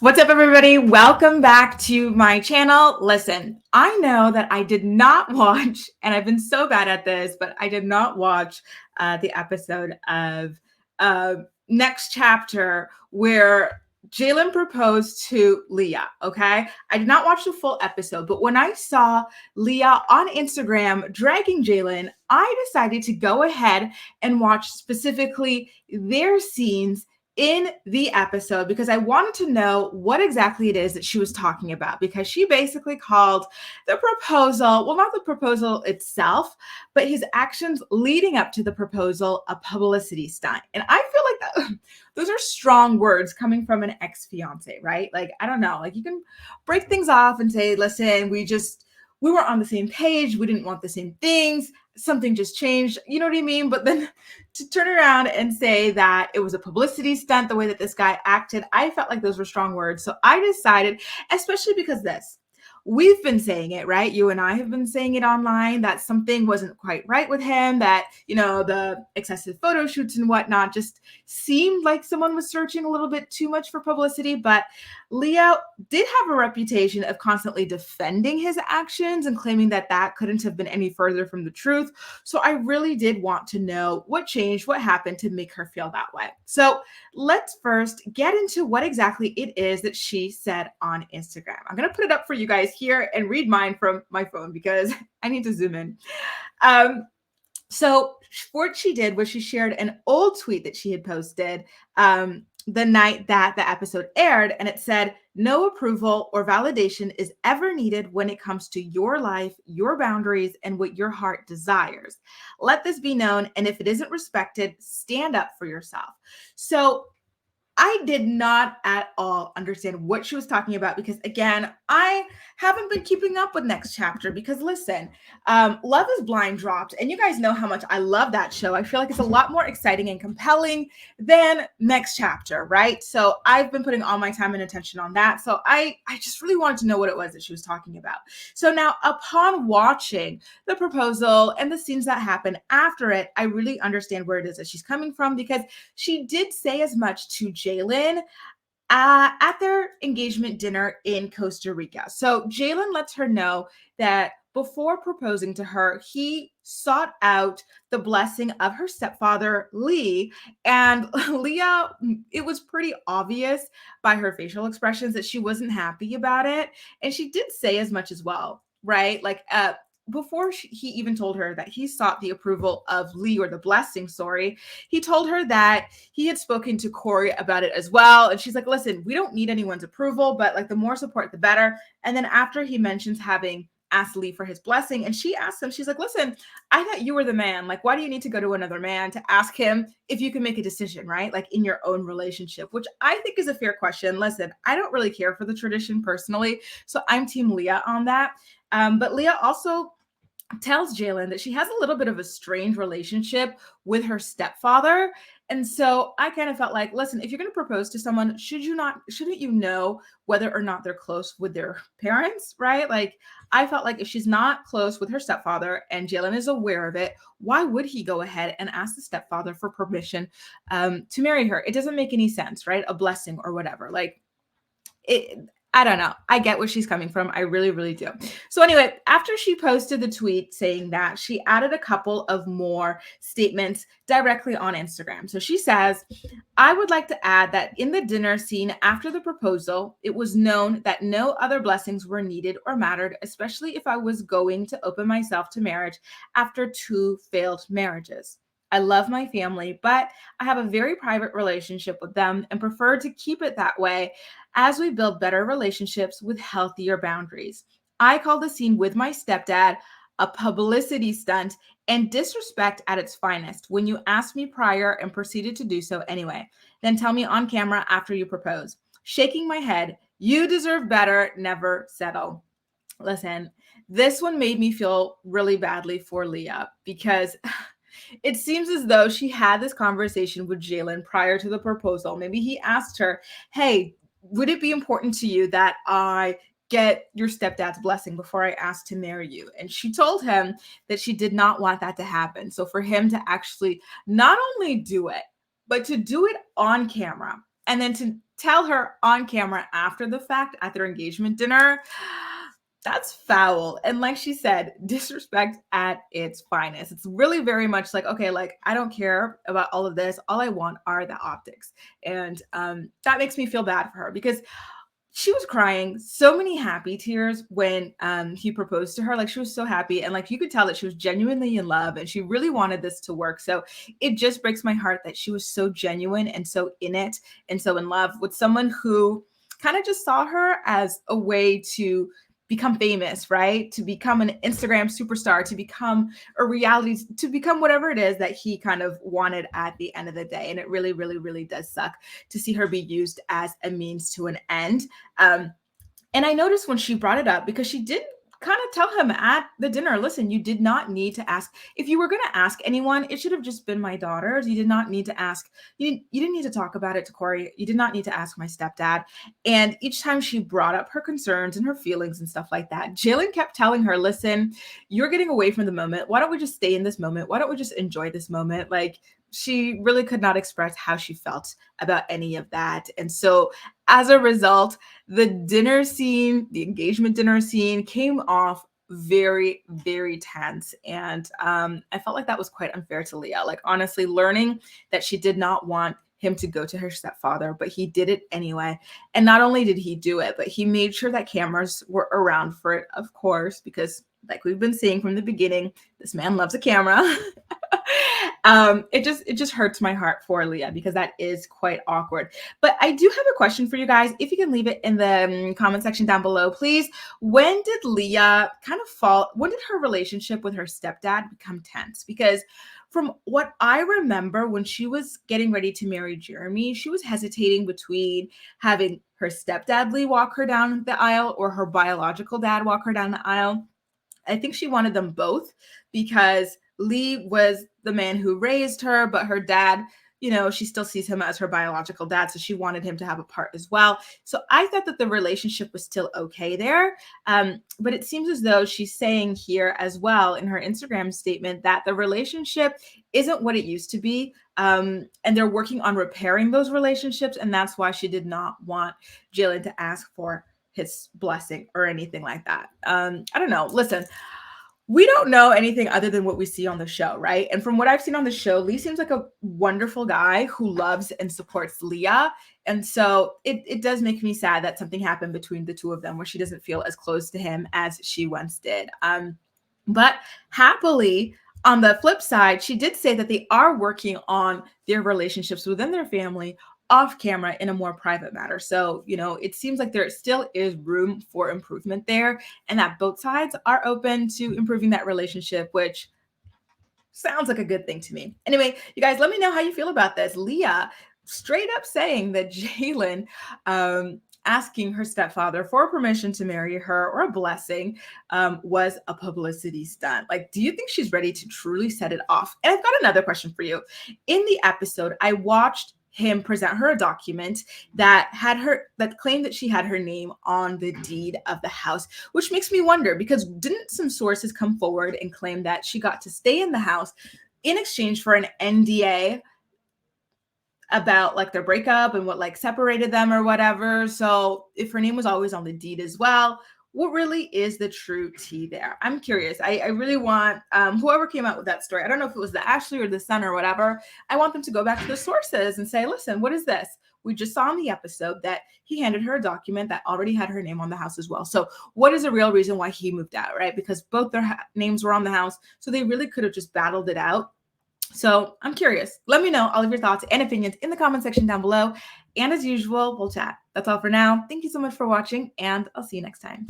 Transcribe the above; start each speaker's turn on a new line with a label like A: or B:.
A: What's up, everybody? Welcome back to my channel. Listen, I know that I did not watch, and I've been so bad at this, but I did not watch the episode of Next Chapter where Jalen proposed to Leah, okay? I did not watch the full episode, but when I saw Leah on Instagram dragging Jalen, I decided to go ahead and watch specifically their scenes in the episode because I wanted to know what exactly it is that she was talking about, because she basically called the proposal, well, not the proposal itself, but his actions leading up to the proposal, a publicity stunt. And I feel like those are strong words coming from an ex-fiance, right? Like, I don't know, like you can break things off and say, listen, we weren't on the same page. We didn't want the same things. Something just changed. You know what I mean? But then to turn around and say that it was a publicity stunt, the way that this guy acted, I felt like those were strong words. So I decided, especially because we've been saying it, right? You and I have been saying it online that something wasn't quite right with him, that, the excessive photo shoots and whatnot just seemed like someone was searching a little bit too much for publicity. But Leah did have a reputation of constantly defending his actions and claiming that that couldn't have been any further from the truth. So I really did want to know what changed, what happened to make her feel that way. So let's first get into what exactly it is that she said on Instagram. I'm going to put it up for you guys here and read mine from my phone because I need to zoom in. So what she did was she shared an old tweet that she had posted the night that the episode aired, and it said, "No approval or validation is ever needed when it comes to your life, your boundaries, and what your heart desires. Let this be known, and if it isn't respected, stand up for yourself." So I did not at all understand what she was talking about because, again, I haven't been keeping up with Next Chapter because, listen, Love is Blind dropped, and you guys know how much I love that show. I feel like it's a lot more exciting and compelling than Next Chapter, right? So I've been putting all my time and attention on that. So I just really wanted to know what it was that she was talking about. So now, upon watching the proposal and the scenes that happen after it, I really understand where it is that she's coming from because she did say as much to Jalen at their engagement dinner in Costa Rica. So Jalen lets her know that before proposing to her, he sought out the blessing of her stepfather, Lee. And Leah, it was pretty obvious by her facial expressions that she wasn't happy about it. And she did say as much as well, right? Like, before he even told her that he sought the approval of Lee, or the blessing, sorry, he told her that he had spoken to Corey about it as well. And she's like, listen, we don't need anyone's approval, but like the more support, the better. And then after he mentions having asked Lee for his blessing, and she asked him, she's like, listen, I thought you were the man. Like, why do you need to go to another man to ask him if you can make a decision, right? Like in your own relationship, which I think is a fair question. Listen, I don't really care for the tradition personally, so I'm team Leah on that. But Leah also tells Jalen that she has a little bit of a strange relationship with her stepfather. And so I kind of felt like, listen, if you're going to propose to someone, shouldn't you know whether or not they're close with their parents, right? Like, I felt like if she's not close with her stepfather and Jalen is aware of it, why would he go ahead and ask the stepfather for permission to marry her? It doesn't make any sense, right? A blessing or whatever. Like, I don't know. I get where she's coming from. I really, really do. So anyway, after she posted the tweet saying that, she added a couple of more statements directly on Instagram. So she says, I would like to add that in the dinner scene after the proposal, it was known that no other blessings were needed or mattered, especially if I was going to open myself to marriage after 2 failed marriages. I love my family, but I have a very private relationship with them and prefer to keep it that way as we build better relationships with healthier boundaries. I call the scene with my stepdad a publicity stunt and disrespect at its finest when you asked me prior and proceeded to do so anyway. Then tell me on camera after you propose. Shaking my head, you deserve better, never settle. Listen, this one made me feel really badly for Leah because it seems as though she had this conversation with Jalen prior to the proposal. Maybe he asked her, hey, would it be important to you that I get your stepdad's blessing before I ask to marry you? And she told him that she did not want that to happen. So for him to actually not only do it, but to do it on camera And then to tell her on camera after the fact at their engagement dinner, that's foul. And like she said, disrespect at its finest. It's really very much like, okay, like I don't care about all of this. All I want are the optics. And that makes me feel bad for her because she was crying so many happy tears when he proposed to her. Like she was so happy. And like you could tell that she was genuinely in love and she really wanted this to work. So it just breaks my heart that she was so genuine and so in it and so in love with someone who kind of just saw her as a way to become famous, right? To become an Instagram superstar, to become a reality, to become whatever it is that he kind of wanted at the end of the day. And it really, really, really does suck to see her be used as a means to an end. And I noticed when she brought it up, because she did kind of tell him at the dinner, listen, you did not need to ask. If you were going to ask anyone, it should have just been my daughters. You did not need to ask. You didn't need to talk about it to Corey. You did not need to ask my stepdad. And each time she brought up her concerns and her feelings and stuff like that, Jaylan kept telling her, listen, you're getting away from the moment. Why don't we just stay in this moment? Why don't we just enjoy this moment? Like, she really could not express how she felt about any of that. And so as a result, the dinner scene, the engagement dinner scene came off very, very tense. And I felt like that was quite unfair to Leah. Like, honestly, learning that she did not want him to go to her stepfather, but he did it anyway. And not only did he do it, but he made sure that cameras were around for it, of course, because like we've been seeing from the beginning, this man loves a camera. It just hurts my heart for Leah because that is quite awkward. But I do have a question for you guys. If you can leave it in the comment section down below, please. When did Leah kind of fall? When did her relationship with her stepdad become tense? Because from what I remember, when she was getting ready to marry Jeremy, she was hesitating between having her stepdad Lee walk her down the aisle or her biological dad walk her down the aisle. I think she wanted them both because Lee was the man who raised her, but her dad, you know, she still sees him as her biological dad. So she wanted him to have a part as well. So I thought that the relationship was still okay there. But it seems as though she's saying here as well in her Instagram statement that the relationship isn't what it used to be. And they're working on repairing those relationships. And that's why she did not want Jaylan to ask for his blessing or anything like that. I don't know. Listen, we don't know anything other than what we see on the show, right? And from what I've seen on the show, Lee seems like a wonderful guy who loves and supports Leah. And so it does make me sad that something happened between the two of them where she doesn't feel as close to him as she once did. But happily, on the flip side, she did say that they are working on their relationships within their family off camera in a more private matter. So, you know, it seems like there still is room for improvement there and that both sides are open to improving that relationship, which sounds like a good thing to me. Anyway, you guys, let me know how you feel about this. Leah straight up saying that Jaylan asking her stepfather for permission to marry her or a blessing was a publicity stunt. Like, do you think she's ready to truly set it off? And I've got another question for you. In the episode, I watched him present her a document that claimed that she had her name on the deed of the house, which makes me wonder, because didn't some sources come forward and claim that she got to stay in the house in exchange for an NDA about like their breakup and what like separated them or whatever? So if her name was always on the deed as well, what really is the true tea there? I'm curious. I really want whoever came out with that story, I don't know if it was the Ashley or the Sun or whatever, I want them to go back to the sources and say, listen, what is this? We just saw in the episode that he handed her a document that already had her name on the house as well. So what is the real reason why he moved out, right? Because both their names were on the house. So they really could have just battled it out. So I'm curious. Let me know all of your thoughts and opinions in the comment section down below. And as usual, we'll chat. That's all for now. Thank you so much for watching, and I'll see you next time.